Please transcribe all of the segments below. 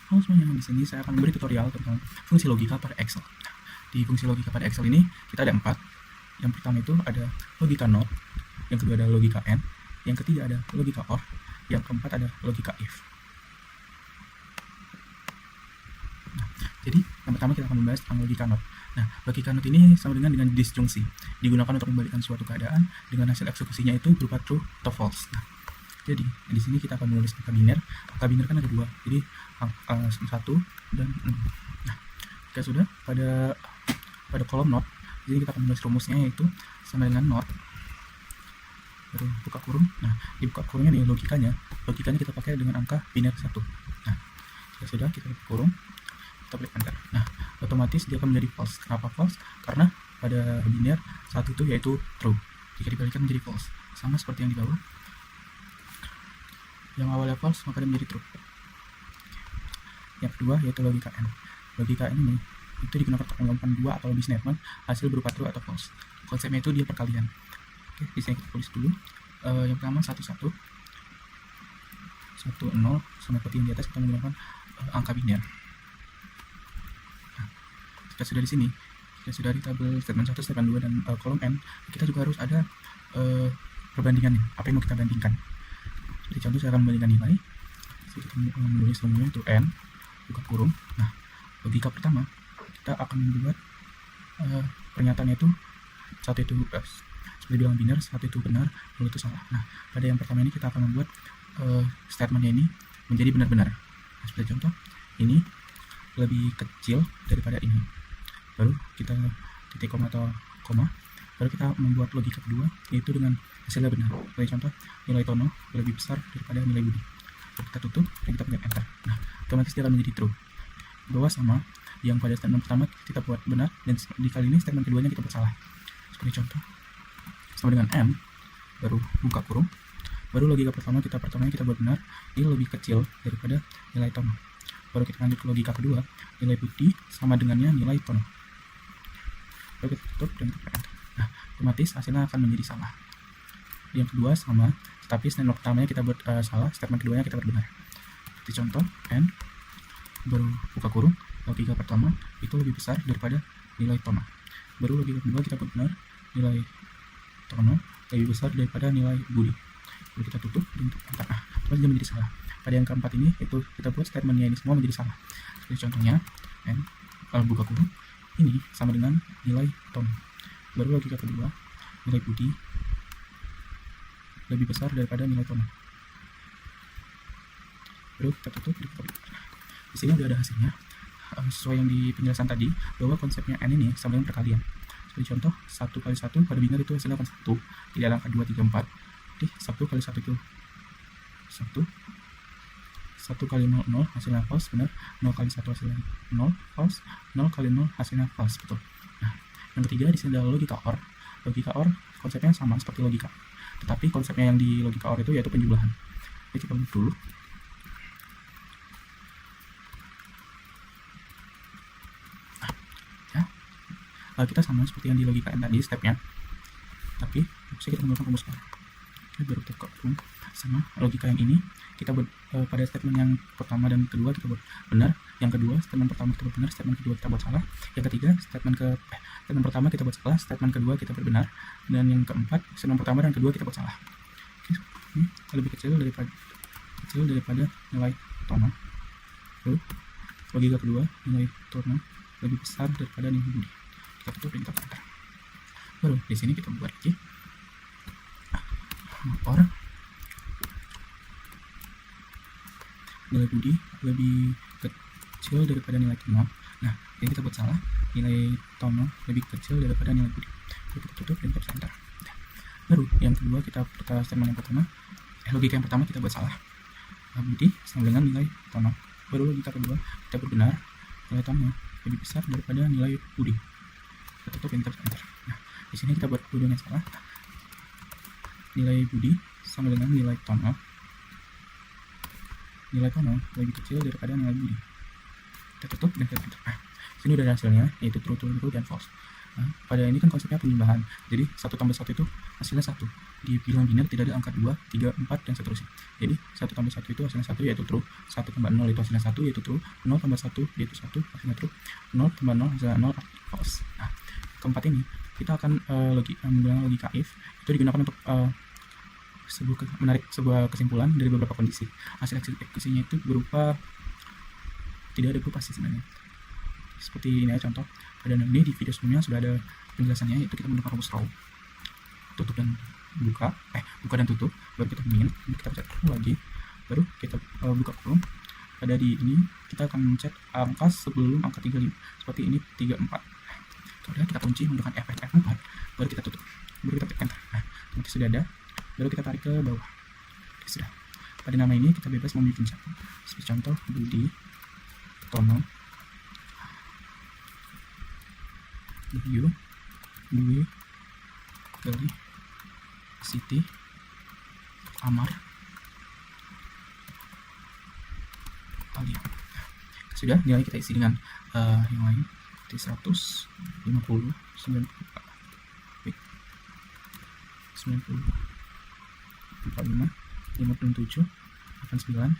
Halo semuanya, di sini saya akan memberi tutorial tentang fungsi logika pada Excel. Nah, di fungsi logika pada Excel ini kita ada 4. Yang pertama itu ada logika NOT, yang kedua ada logika AND, yang ketiga ada logika OR, yang keempat ada logika IF. Nah, jadi yang pertama kita akan membahas tentang logika NOT. Nah, logika NOT ini sama dengan disjungsi, digunakan untuk membalikkan suatu keadaan dengan hasil eksekusinya itu berupa true atau false. Nah, jadi di sini kita akan menulis angka biner. Angka biner kan ada 2, jadi 1 dan 6. Nah, jika sudah pada kolom not, jadi kita akan menulis rumusnya yaitu sama dengan not baru buka kurung. Nah, di buka kurungnya nih logikanya kita pakai dengan angka biner 1. Nah, jika sudah kita buka kurung, kita klik enter. Nah, otomatis dia akan menjadi false. Kenapa false? Karena pada biner 1 itu yaitu true. Jika dibalikkan menjadi false, sama seperti yang di bawah. Yang awalnya false maka dia menjadi true. Yang kedua yaitu logika AND. Logika AND ini itu digunakan untuk menggabungkan 2 atau lebih statement hasil berupa true atau false. Konsepnya itu dia perkalian. Oke, di sini kita tulis dulu. Yang pertama 1 1 0 sama seperti yang di atas kita menggunakan angka biner. Nah, jika sudah di sini, jika sudah di tabel statement 1, statement 2 dan kolom N, kita juga harus ada perbandingannya. Apa yang mau kita bandingkan? Jadi contoh saya akan membandingkan nilai. Jadi kita menulis rumusnya itu N buka kurung. Nah, logika pertama kita akan membuat pernyataannya itu satu itu seperti bilang biner, satu itu benar, 0 itu salah. Nah, pada yang pertama ini kita akan membuat statementnya ini menjadi benar-benar. Nah, seperti contoh ini lebih kecil daripada ini. Baru kita titik koma atau koma. Baru kita membuat logika kedua, yaitu dengan hasilnya benar. Sebagai contoh, nilai Tono lebih besar daripada nilai Budi. Kita tutup dan kita pencet enter. Nah, otomatis dia akan menjadi true. Bawah sama yang pada statement pertama kita buat benar, dan di kali ini statement keduanya kita buat salah. Sebagai contoh, sama dengan M, baru buka kurung. Baru logika pertamanya kita buat benar, ini lebih kecil daripada nilai Tono. Baru kita lanjut ke logika kedua, nilai Budi sama dengannya nilai Tono. Baru kita tutup dan kita enter. Nah, otomatis hasilnya akan menjadi salah. Yang kedua sama, tetapi statement pertamanya kita buat salah, statement keduanya kita buat benar. Seperti contoh, N baru buka kurung, logika pertama itu lebih besar daripada nilai Tono. Baru logika kedua kita buat benar, nilai Tono lebih besar daripada nilai Budi. Baru kita tutup dan kita enter. Nah, terus dia menjadi salah. Pada yang keempat ini itu kita buat statementnya ini semua menjadi salah. Seperti contohnya, N buka kurung ini sama dengan nilai Tono. Baru logika kedua, nilai Budi lebih besar daripada nilai Tono. Baru kita tutup. Di sini udah ada hasilnya. Sesuai yang di penjelasan tadi, bahwa konsepnya N ini sama dengan perkalian. Seperti contoh, 1 kali 1 pada biner itu hasilnya akan 1, tidak ada angka 2, 3, 4. Jadi 1 kali 1 itu 1. 1 kali 0, 0 hasilnya false, benar. 0 kali 1 hasilnya 0, false. 0 kali 0 hasilnya false, betul. Nah, yang ketiga di sini adalah logika OR. Logika OR konsepnya sama seperti logika, tetapi konsepnya yang di logika OR itu yaitu penjumlahan. Jadi kita buat dulu. Nah, kita sama seperti yang di logika N tadi stepnya, tapi bisa kita menggunakan rumus OR. Oke, baru kita buka kurung. Sama logika yang ini kita buat pada statement yang pertama dan kedua kita buat benar, yang kedua statement pertama kita buat benar, statement kedua kita buat salah, yang ketiga statement pertama kita buat salah, statement kedua kita buat benar, dan yang keempat statement pertama dan kedua kita buat salah. Oke, ini lebih kecil daripada nilai Tono. Lalu logika kedua, nilai Tono lebih besar daripada nilai Budi. Kita tutup dan kita enter. Baru di sini kita buat lagi OR nilai Budi lebih kecil daripada nilai Tono. Nah, ini kita buat salah, nilai Tono lebih kecil daripada nilai Budi. Kita tutup dan kita enter. Baru yang kedua kita statement yang pertama, logika yang pertama kita buat salah, Budi sama dengan nilai Tono. Baru logika kedua kita buat benar, nilai Tono lebih besar daripada nilai Budi. Kita tutup dan kita enter. Nah, di sini kita buat keduanya salah, nilai Budi sama dengan nilai Tono. Nilai Tono lebih kecil daripada nilai Budi. Kita tutup dan kita enter. Nah, sini udah ada hasilnya, yaitu true, dan false. Nah, pada ini kan konsepnya penimbangan. Jadi 1 tambah 1 itu hasilnya 1. Di bilangan biner tidak ada angka 2, 3, 4, dan seterusnya. Jadi 1 tambah 1 itu hasilnya 1 yaitu true. 1 tambah 0 itu hasilnya 1 yaitu true. 0 tambah 1 yaitu 1 hasilnya true. 0 tambah 0 hasilnya 0 false. Nah, keempat ini kita akan menggunakan logika if. Itu digunakan untuk menarik sebuah kesimpulan dari beberapa kondisi. Hasil eksekusinya itu berupa tidak ada berupa pasti sebenarnya. Seperti ini ya contoh. Pada ini di video sebelumnya sudah ada penjelasannya, yaitu kita menggunakan rumus row, tutup dan buka dan tutup, baru kita min, kita pencet true lagi, baru kita buka kurung. Pada di ini kita akan mencet angka sebelum angka 35, seperti ini 34. Kemudian kita kunci menggunakan F4, baru kita tutup, baru kita tekan enter. Nah, nanti sudah ada, baru kita tarik ke bawah. Oke, sudah. Pada nama ini kita bebas mau bikin siapa, seperti contoh Budi, Tono, Bayu, Dwi, Gali, Siti, Amar, Alia. Sudah, nilai kita isi dengan yang lain. 150, 90, 90, 45, 57, 89,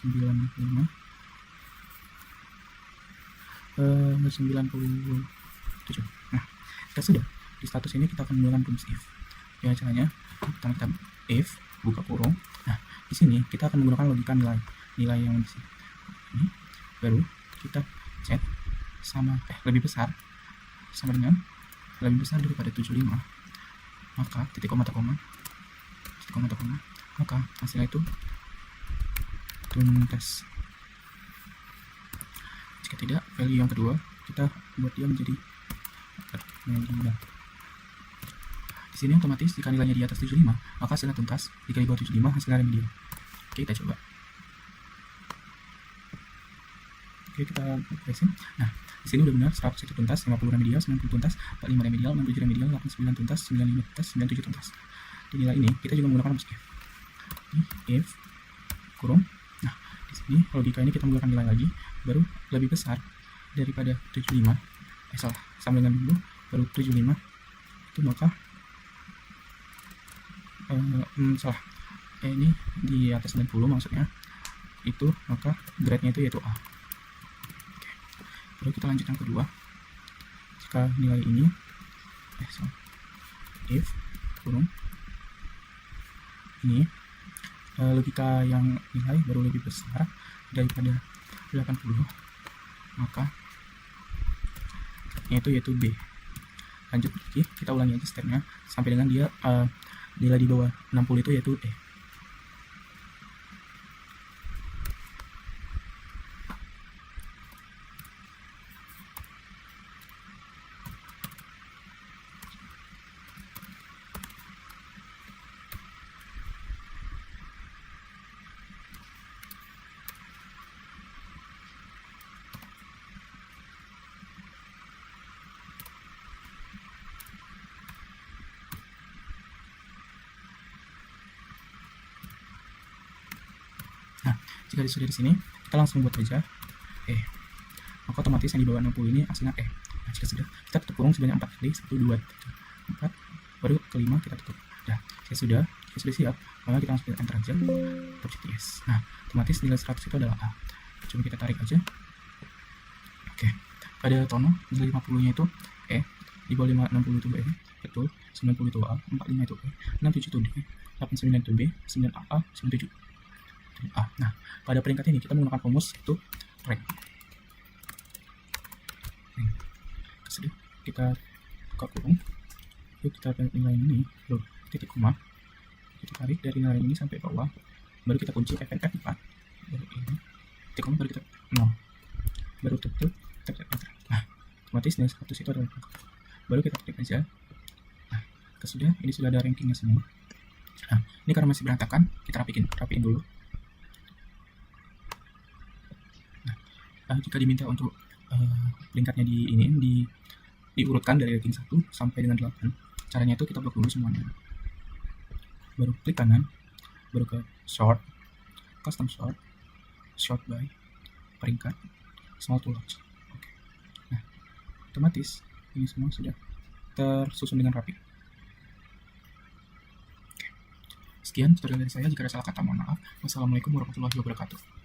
95, 97. Nah, kita sudah di status ini kita akan menggunakan rumus if. Ya, caranya kita if buka kurung. Nah, di sini kita akan menggunakan logika nilai yang di sini. Ini baru kita cek sama lebih besar sama dengan lebih besar daripada 75, maka titik koma, maka hasilnya itu tuntas. Jika tidak, value yang kedua kita buat dia menjadi medial. Di sini otomatis jika nilainya di atas 75, maka hasilnya tuntas. Jika di bawah 75, hasilnya remedial. Oke, kita coba. Oke, kita presin. Nah, di sini udah benar 100 itu tuntas, 50 remedial, 90 tuntas, 45 remedial, 67 remedial, 89 tuntas, 95 tuntas, 97 tuntas. Di nilai ini kita juga menggunakan rumus if. If kurung. Nah, di sini logika ini kita menggunakan nilai lagi, baru lebih besar daripada 75. Sama dengan dulu, baru 75 itu maka ini di atas 90 maksudnya itu, maka grade-nya itu yaitu A. Lalu kita lanjut yang kedua. Jika nilai ini if kurung ini logika yang nilai baru lebih besar daripada 80, maka yaitu B. Lanjut lagi, kita ulangi aja stepnya sampai dengan dia nilai di bawah 60 itu yaitu E. Nah, jika sudah di sini, kita langsung buat aja maka otomatis yang di bawah 60 ini hasilnya E. Nah, jika sudah, kita tutup kurung sebanyak 4 kali, 1, 2, 3, 4, baru kelima kita tutup. Nah, jika sudah siap, maka kita langsung enter aja, pencet yes. Nah, otomatis nilai 100 itu adalah A. Coba kita tarik aja. Oke, pada Tono nilai 50 nya itu E, di bawah 60 itu B, betul, 90 itu A, 45 itu E, 67 itu D, 89 itu B, 9A, 97 A. Nah, pada peringkat ini kita menggunakan rumus itu rank. Sudah, kita buka kurung, lalu kita tarik nilai ini, lalu titik koma, kita tarik dari nilai ini sampai bawah, baru kita kunci F4, baru ini titik koma, baru kita 0, baru tutup, kita enter. Nah, otomatis nilai 100 itu adalah angka, baru kita klik aja. Nah, sudah, ini sudah ada rankingnya semua. Nah, ini karena masih berantakan, kita rapiin dulu. Nah, jika diminta untuk peringkatnya diurutkan dari ranking 1 sampai dengan 8, caranya itu kita blok dulu semuanya, baru klik kanan, baru ke sort, custom sort by peringkat, small to large. Oke. Nah, otomatis ini semua sudah tersusun dengan rapi. Sekian tutorial dari saya. Jika ada salah kata, mohon maaf. Wassalamualaikum warahmatullahi wabarakatuh.